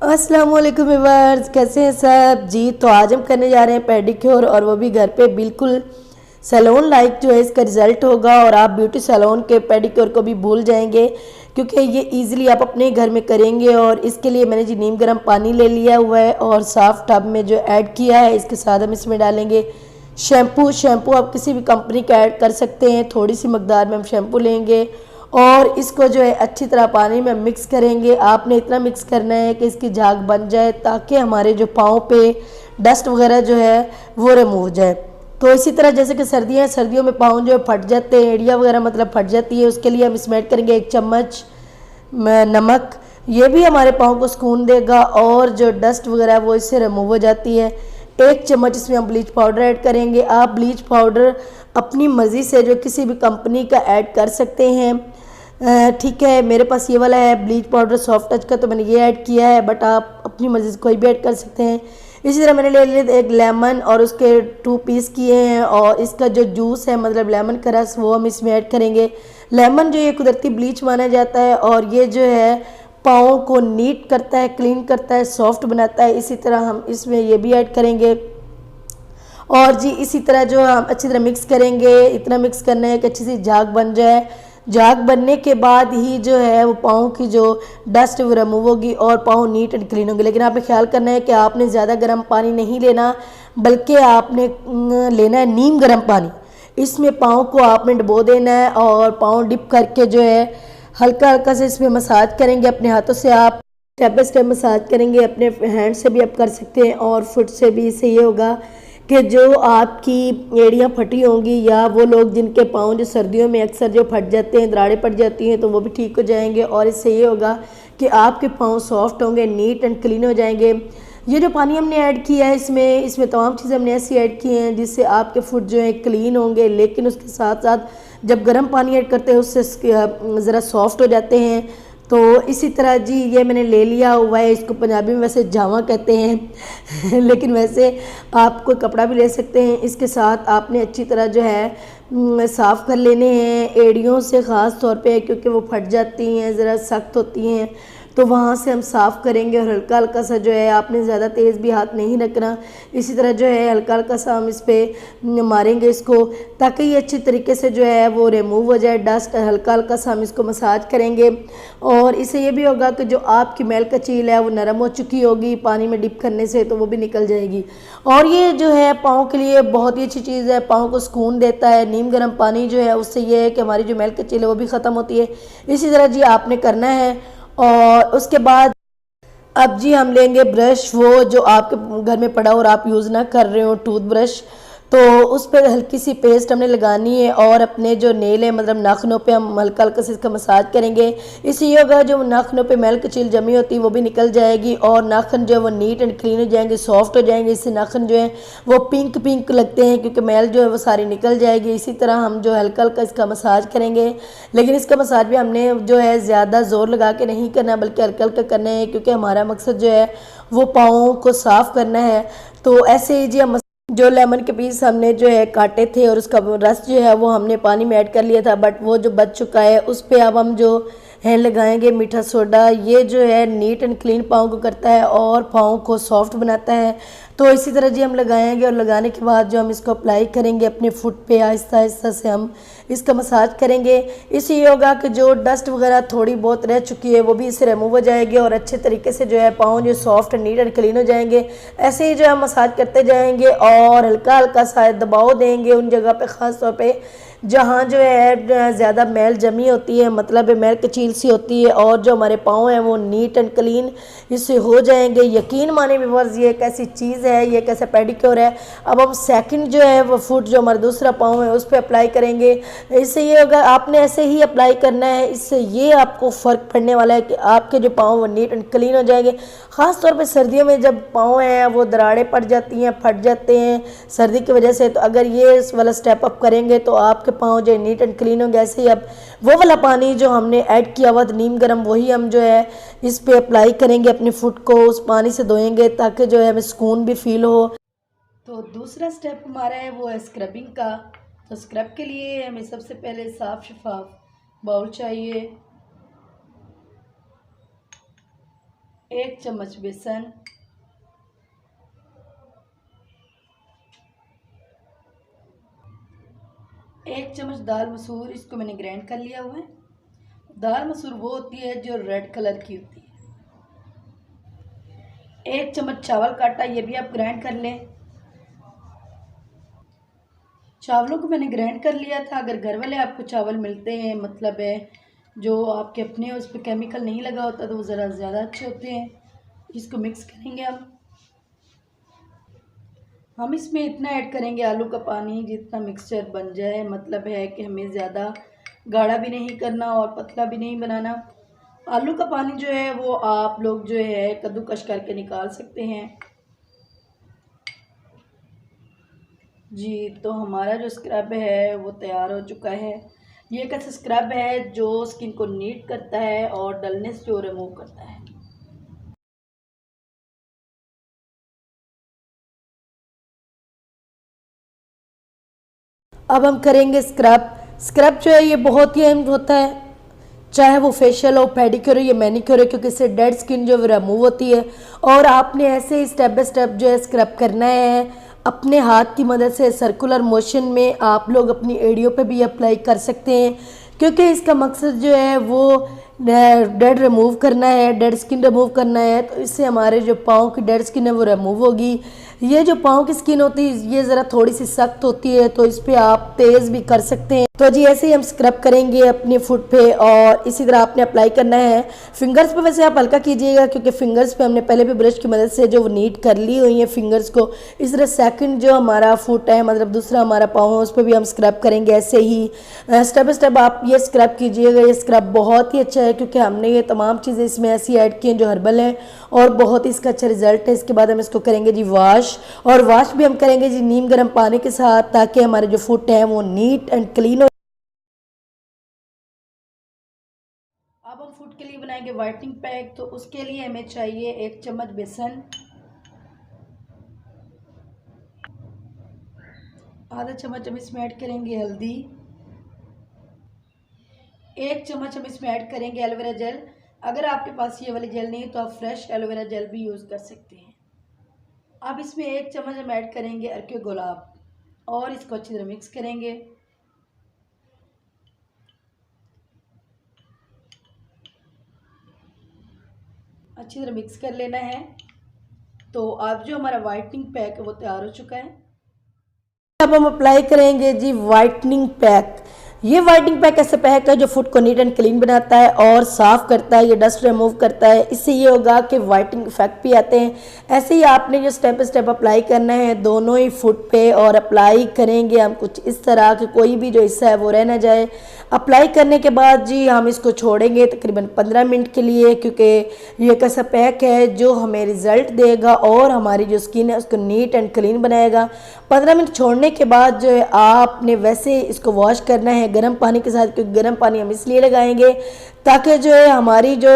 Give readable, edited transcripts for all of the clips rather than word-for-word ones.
अस्सलाम वालेकुम व्यूअर्स, कैसे हैं सब जी। तो आज हम करने जा रहे हैं पेडिक्योर, और वो भी घर पे। बिल्कुल सैलून लाइक जो है इसका रिज़ल्ट होगा, और आप ब्यूटी सैलून के पेडिक्योर को भी भूल जाएंगे, क्योंकि ये इजीली आप अपने घर में करेंगे। और इसके लिए मैंने जी नीम गर्म पानी ले लिया हुआ है और साफ़ टब में जो ऐड किया है। इसके साथ हम इसमें डालेंगे शैम्पू आप किसी भी कंपनी का ऐड कर सकते हैं। थोड़ी सी मकदार में हम शैम्पू लेंगे और इसको जो है अच्छी तरह पानी में मिक्स करेंगे। आपने इतना मिक्स करना है कि इसकी झाग बन जाए, ताकि हमारे जो पाँव पे डस्ट वगैरह जो है वो रिमूव हो जाए। तो इसी तरह जैसे कि सर्दियों में पाँव जो है फट जाते हैं, एड़िया वगैरह मतलब फट जाती है, उसके लिए हम इसमें ऐड करेंगे 1 चम्मच नमक। ये भी हमारे पाँव को सुकून देगा और जो डस्ट वगैरह है वो इससे रिमूव हो जाती है। 1 चम्मच इसमें हम ब्लीच पाउडर ऐड करेंगे। आप ब्लीच पाउडर अपनी मर्ज़ी से जो किसी भी कंपनी का ऐड कर सकते हैं। ठीक है, मेरे पास ये वाला है ब्लीच पाउडर सॉफ्ट टच का, तो मैंने ये ऐड किया है, बट आप अपनी मर्ज़ी से कोई भी ऐड कर सकते हैं। इसी तरह मैंने ले लिया 1 लेमन और उसके 2 पीस किए हैं, और इसका जो जूस है मतलब लेमन का रस वो हम इसमें ऐड करेंगे। लेमन जो ये कुदरती ब्लीच माना जाता है, और ये जो है पाँव को नीट करता है, क्लीन करता है, सॉफ्ट बनाता है। इसी तरह हम इसमें ये भी ऐड करेंगे। और जी इसी तरह जो हम अच्छी तरह मिक्स करेंगे। इतना मिक्स करना है कि अच्छी सी झाग बन जाए। झाग बनने के बाद ही जो है वो पाँव की जो डस्ट वो रिमूव होगी और पाँव नीट एंड क्लीन होंगे। लेकिन आपने ख्याल करना है कि आपने ज़्यादा गर्म पानी नहीं लेना, बल्कि आपने लेना है नीम गर्म पानी। इसमें पाँव को आपने डुबो देना है और पाँव डिप करके जो है हल्का हल्का से इसमें मसाज करेंगे अपने हाथों से। आप स्टेप बाय स्टेप मसाज करेंगे, अपने हैंड से भी आप कर सकते हैं और फुट से भी। इससे ये होगा कि जो आपकी एड़ियाँ फटी होंगी, या वो लोग जिनके पाँव जो सर्दियों में अक्सर जो फट जाते हैं, दरारें पड़ जाती हैं, तो वो भी ठीक हो जाएंगे। और इससे ये होगा कि आपके पाँव सॉफ्ट होंगे, नीट एंड क्लीन हो जाएंगे। ये जो पानी हमने ऐड किया है इसमें तमाम चीज़ें हमने ऐसी ऐड की हैं जिससे आपके फुट जो है क्लीन होंगे। लेकिन उसके साथ साथ जब गर्म पानी ऐड करते हैं उससे ज़रा सॉफ्ट हो जाते हैं। तो इसी तरह जी ये मैंने ले लिया हुआ है। इसको पंजाबी में वैसे जावा कहते हैं लेकिन वैसे आप कोई कपड़ा भी ले सकते हैं। इसके साथ आपने अच्छी तरह जो है साफ़ कर लेने हैं एड़ियों से, ख़ास तौर पे, क्योंकि वो फट जाती हैं, ज़रा सख्त होती हैं, तो वहाँ से हम साफ़ करेंगे। और हल्का हल्का सा जो है, आपने ज़्यादा तेज़ भी हाथ नहीं रखना। इसी तरह जो है हल्का हल्का सा हम इस पर मारेंगे इसको, ताकि ये अच्छी तरीके से जो है वो रिमूव हो जाए डस्ट। हल्का हल्का सा हम इसको मसाज करेंगे, और इससे ये भी होगा कि जो आपकी मैल का चील है वो नरम हो चुकी होगी पानी में डिप करने से, तो वो भी निकल जाएगी। और ये जो है पाँव के लिए बहुत ही अच्छी चीज़ है, पाँव को सुकून देता है। नीम गर्म पानी जो है उससे ये है कि हमारी जो मैल का चील है वो भी ख़त्म होती है। इसी तरह जी आपने करना है। और उसके बाद अब जी हम लेंगे ब्रश, वो जो आपके घर में पड़ा और आप यूज़ ना कर रहे हो, टूथब्रश। तो उस पर हल्की सी पेस्ट हमने लगानी है, और अपने जो नेल है मतलब नाखूनों पे हम हल्का हल्का से इसका मसाज करेंगे। इससे ये होगा जो नाखूनों पे मैल कचील जमी होती है वो भी निकल जाएगी, और नाखून जो है वो नीट एंड क्लीन हो जाएंगे, सॉफ्ट हो जाएंगे। इससे नाखून जो है वो पिंक पिंक लगते हैं, क्योंकि मैल जो है वो सारी निकल जाएगी। इसी तरह हम जो हल्का हल्का इसका मसाज करेंगे, लेकिन इसका मसाज भी हमने जो है ज़्यादा ज़ोर लगा के नहीं करना, बल्कि हल्का हल्का करना है, क्योंकि हमारा मकसद जो है वो पाँव को साफ़ करना है। तो ऐसे ही जी हम जो लेमन के पीस हमने जो है काटे थे और उसका रस जो है वो हमने पानी में ऐड कर लिया था, बट वो जो बच चुका है उस पर अब हम जो है लगाएंगे मीठा सोडा। ये जो है नीट एंड क्लीन पाँव को करता है और पाँव को सॉफ्ट बनाता है। तो इसी तरह जी हम लगाएंगे, और लगाने के बाद जो हम इसको अप्लाई करेंगे अपने फुट पे, आहिस्ता आहिस्ता से हम इसका मसाज करेंगे। इससे ये होगा कि जो डस्ट वगैरह थोड़ी बहुत रह चुकी है वो भी इससे रिमूव हो जाएगी, और अच्छे तरीके से जो है पाँव जो सॉफ्ट नीट एंड क्लीन हो जाएंगे। ऐसे ही जो है मसाज करते जाएंगे और हल्का हल्का सा दबाव देंगे उन जगह पे, ख़ास तौर पे जहाँ जो है ज़्यादा मैल जमी होती है, मतलब मैल कचील सी होती है, और जो हमारे पाँव हैं वो नीट एंड क्लीन इससे हो जाएंगे। यकीन माने व्यूअर्स, ये एक ऐसी चीज़ है, ये एक ऐसा पेडिक्योर है। अब हम सेकंड जो है वो फुट जो हमारा दूसरा पाँव है उस पर अप्लाई करेंगे। इससे ये होगा, आपने ऐसे ही अप्लाई करना है। इससे ये आपको फ़र्क पड़ने वाला है कि आपके जो पाँव वो नीट एंड क्लीन हो जाएंगे। ख़ास तौर पे सर्दियों में जब पाँव हैं वो दरारें पड़ जाती हैं, फट जाते हैं सर्दी की वजह से, तो अगर ये इस वाला स्टेप अप करेंगे तो आपके पाँव जो नीट एंड क्लीन होंगे। ऐसे ही अब वो वाला पानी जो हमने ऐड किया हुआ था नीम गर्म, वही हम जो है इस पे अप्लाई करेंगे, अपने फुट को उस पानी से धोएंगे, ताकि जो है हमें सुकून भी फील हो। तो दूसरा स्टेप हमारा है वो है स्क्रबिंग का। तो स्क्रब के लिए हमें सबसे पहले साफ शफाफ बाउल चाहिए। 1 चम्मच बेसन, 1 चम्मच दाल मसूर, इसको मैंने ग्राइंड कर लिया हुआ है। दाल मसूर वो होती है जो रेड कलर की होती है। 1 चम्मच चावल का आटा, ये भी आप ग्राइंड कर लें। चावलों को मैंने ग्राइंड कर लिया था। अगर घर वाले आपको चावल मिलते हैं, मतलब है जो आपके अपने उस पर केमिकल नहीं लगा होता, तो वो ज़रा ज़्यादा अच्छे होते हैं। इसको मिक्स करेंगे हम इसमें इतना ऐड करेंगे आलू का पानी जितना मिक्सचर बन जाए, मतलब है कि हमें ज़्यादा गाढ़ा भी नहीं करना और पतला भी नहीं बनाना। आलू का पानी जो है वो आप लोग जो है कद्दूकस करके निकाल सकते हैं। जी, तो हमारा जो स्क्रब है वो तैयार हो चुका है। ये एक ऐसा स्क्रब है जो स्किन को नीट करता है और डलनेस जो रिमूव करता है। अब हम करेंगे स्क्रब। स्क्रब जो है ये बहुत ही अहम होता है, चाहे वो फेशियल हो, पेडिक्योर हो या मैनिक्योर हो, क्योंकि इससे डेड स्किन जो रिमूव होती है। और आपने ऐसे ही स्टेप बाय स्टेप जो है स्क्रब करना है। अपने हाथ की मदद से सर्कुलर मोशन में आप लोग अपनी एड़ियों पे भी अप्लाई कर सकते हैं, क्योंकि इसका मकसद जो है वो डेड रिमूव करना है, डेड स्किन रिमूव करना है। तो इससे हमारे जो पाँव की डेड स्किन है वो रिमूव होगी। ये जो पाँव की स्किन होती है ये ज़रा थोड़ी सी सख्त होती है, तो इस पर आप तेज़ भी कर सकते हैं। तो जी ऐसे ही हम स्क्रब करेंगे अपने फुट पे और इसी तरह आपने अप्लाई करना है। फिंगर्स पे वैसे आप हल्का कीजिएगा, क्योंकि फिंगर्स पे हमने पहले भी ब्रश की मदद से जो नीट कर ली हुई है फिंगर्स को। इस तरह सेकंड जो हमारा फुट है, मतलब दूसरा हमारा पाँव है, उस पर भी हम स्क्रब करेंगे। ऐसे ही स्टेप बाय स्टेप आप ये स्क्रब कीजिएगा। ये स्क्रब बहुत ही अच्छा है, क्योंकि हमने ये तमाम चीज़ें इसमें ऐसी ऐड की हैं जो हर्बल हैं और बहुत ही इसका अच्छा रिजल्ट है। इसके बाद हम इसको करेंगे जी वॉश, और वॉश भी हम करेंगे जी नीम गर्म पानी के साथ, ताकि हमारे जो फुट हैं वो नीट एंड क्लीन हो। अब हम फुट के लिए बनाएंगे वाइटनिंग पैक। तो उसके लिए हमें चाहिए 1 चम्मच बेसन, आधा चम्मच हम इसमें ऐड करेंगे हल्दी, 1 चम्मच हम इसमें ऐड करेंगे एलोवेरा जेल। अगर आपके पास ये वाली जेल नहीं है तो आप फ्रेश एलोवेरा जेल भी यूज़ कर सकते हैं। अब इसमें 1 चम्मच हम ऐड करेंगे अर्के गुलाब और इसको अच्छी तरह मिक्स करेंगे। अच्छी तरह मिक्स कर लेना है। तो अब जो हमारा वाइटनिंग पैक है वो तैयार हो चुका है। अब हम अप्लाई करेंगे जी वाइटनिंग पैक। ये वाइटनिंग पैक ऐसा पैक है जो फुट को नीट एंड क्लीन बनाता है और साफ़ करता है, ये डस्ट रिमूव करता है। इससे ये होगा कि वाइटनिंग इफेक्ट भी आते हैं। ऐसे ही आपने जो स्टेप बाय स्टेप अप्लाई करना है दोनों ही फुट पे, और अप्लाई करेंगे हम कुछ इस तरह कि कोई भी जो हिस्सा है वो रह ना जाए। अप्लाई करने के बाद जी हम इसको छोड़ेंगे तकरीबन 15 मिनट के लिए, क्योंकि ये एक ऐसा पैक है जो हमें रिज़ल्ट देगा और हमारी जो स्किन है उसको नीट एंड क्लीन बनाएगा। 15 मिनट छोड़ने के बाद जो है आपने वैसे इसको वॉश करना है गर्म पानी के साथ, क्योंकि गर्म पानी हम इसलिए लगाएंगे ताकि जो है हमारी जो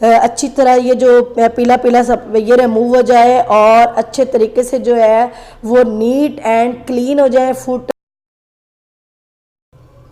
अच्छी तरह ये जो पीला पीला सब ये रिमूव हो जाए और अच्छे तरीके से जो है वो नीट एंड क्लीन हो जाए फुट।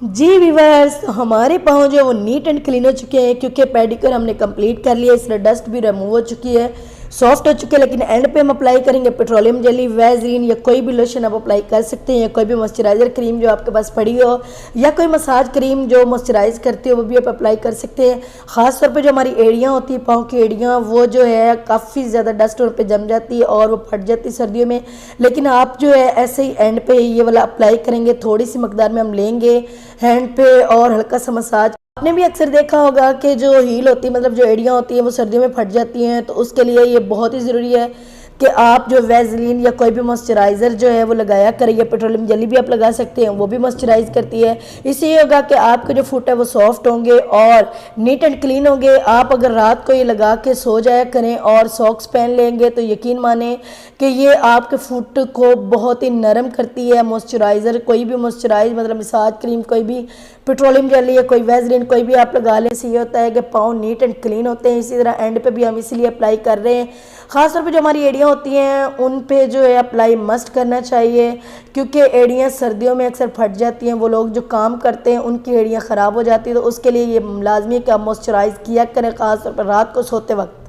जी व्यूअर्स, हमारे पाँव जो है वो नीट एंड क्लीन हो चुके हैं, क्योंकि पेडिक्योर हमने कंप्लीट कर लिया। इसलिए डस्ट भी रिमूव हो चुकी है, सॉफ्ट हो चुके हैं। लेकिन एंड पे हम अप्लाई करेंगे पेट्रोलियम जेली, वैज़लीन या कोई भी लोशन आप अप्लाई कर सकते हैं, या कोई भी मॉइस्चराइज़र क्रीम जो आपके पास पड़ी हो, या कोई मसाज क्रीम जो मॉइस्चराइज करती हो वो भी आप अप्लाई कर सकते हैं। ख़ास तौर पे जो हमारी एड़ियाँ होती हैं, पाँव की एड़ियाँ, वो जो है काफ़ी ज़्यादा डस्ट उन पर जम जाती है और वो फट जाती है सर्दियों में। लेकिन आप जो है ऐसे ही एंड पे ये वाला अप्लाई करेंगे, थोड़ी सी मकदार में हम लेंगे हैंड पे और हल्का सा मसाज। आपने भी अक्सर देखा होगा कि जो हील होती है, मतलब जो एड़ियाँ होती हैं, वो सर्दियों में फट जाती हैं। तो उसके लिए ये बहुत ही ज़रूरी है कि आप जो वैज़लीन या कोई भी मॉइस्चराइज़र जो है वो लगाया करें, या पेट्रोलियम जेली भी आप लगा सकते हैं, वो भी मॉइस्चराइज़ करती है। इससे ये होगा कि आपके जो फुट है वो सॉफ्ट होंगे और नीट एंड क्लीन होंगे। आप अगर रात को ये लगा के सो जाया करें और सॉक्स पहन लेंगे तो यकीन माने कि ये आपके फुट को बहुत ही नरम करती है। मॉइस्चराइज़र कोई भी मॉइस्चराइज, मतलब मसाज क्रीम कोई भी, पेट्रोलियम जेली या कोई वैज़लीन कोई भी आप लगा लें, इससे ये होता है कि पाँव नीट एंड क्लीन होते हैं। इसी तरह एंड पे भी हम इसीलिए अप्लाई कर रहे हैं। ख़ासतौर पे जो हमारी एड़ियाँ होती हैं उन पे जो है अप्लाई मस्ट करना चाहिए, क्योंकि एड़ियाँ सर्दियों में अक्सर फट जाती हैं। वो लोग जो काम करते हैं उनकी एड़ियाँ ख़राब हो जाती हैं, तो उसके लिए ये लाजमी है कि आप मॉइस्चराइज़ किया करें, ख़ासतौर पर रात को सोते वक्त।